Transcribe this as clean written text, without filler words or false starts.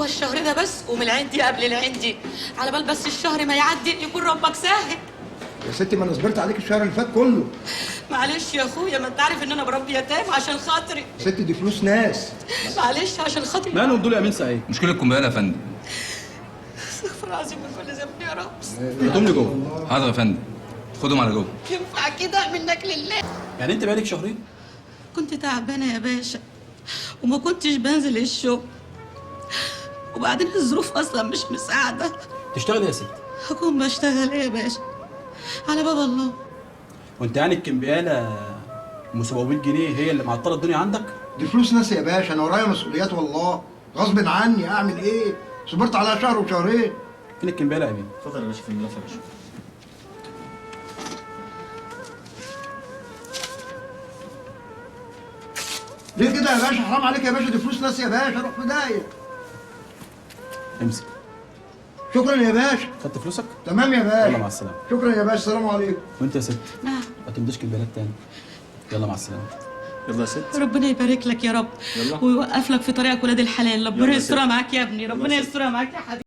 هو الشهر ده بس، ومن العندي قبل العندي، على بال بس الشهر ما يعدي يكون ربك ساهل. يا ستي ما انا صبرت عليك الشهر اللي فات كله. معلش يا اخويا، ما انت عارف ان انا بربي يتام عشان خاطري. يا ستي دي فلوس ناس. معلش عشان خاطري. مالهم دول يا امين سعيد؟ مشكلتكم بقى يا فندم. استغفر العظيم من كل ذنب يا رب. هاتهم لي جوه. حاضر يا فندم، خدهم على جوه. ينفع كده منك لله؟ يعني انت بقالك شهرين؟ كنت تعبانه يا باشا وما كنتش بنزل الشغل، وبعدين الظروف اصلا مش مساعده. تشتغلي يا ست؟ هكون بشتغل ايه يا باشا؟ على باب الله. وانت يعني الكمبياله ام 700 جنيه هي اللي معطله الدنيا عندك؟ دي فلوس ناس يا باشا، انا ورايا مسؤوليات والله، غصب عني اعمل ايه؟ صبرت عليها شهر وشهرين. فين الكمبياله يا امين؟ اتفضل يا باشا في الملف يا باشا. ليه كده يا باشا؟ حرام عليك يا باشا، دي فلوس ناس يا باشا، روح في داهيه. امسك. شكرا يا باشا. خدت فلوسك؟ تمام يا باشا. يلا مع السلامه. شكرا يا باشا، السلام عليكم. وانت يا ست نعم. ما تمديش كمبيالات تاني. يلا مع السلامه. يلا يا ست. ربنا يبارك لك يا رب، يلا. ويوقف لك في طريقك ولاد الحلال. ربنا يلا يا ست. يسترها معاك يا ابني، ربنا يلا يا ست. يسترها معاك يا حبيبي.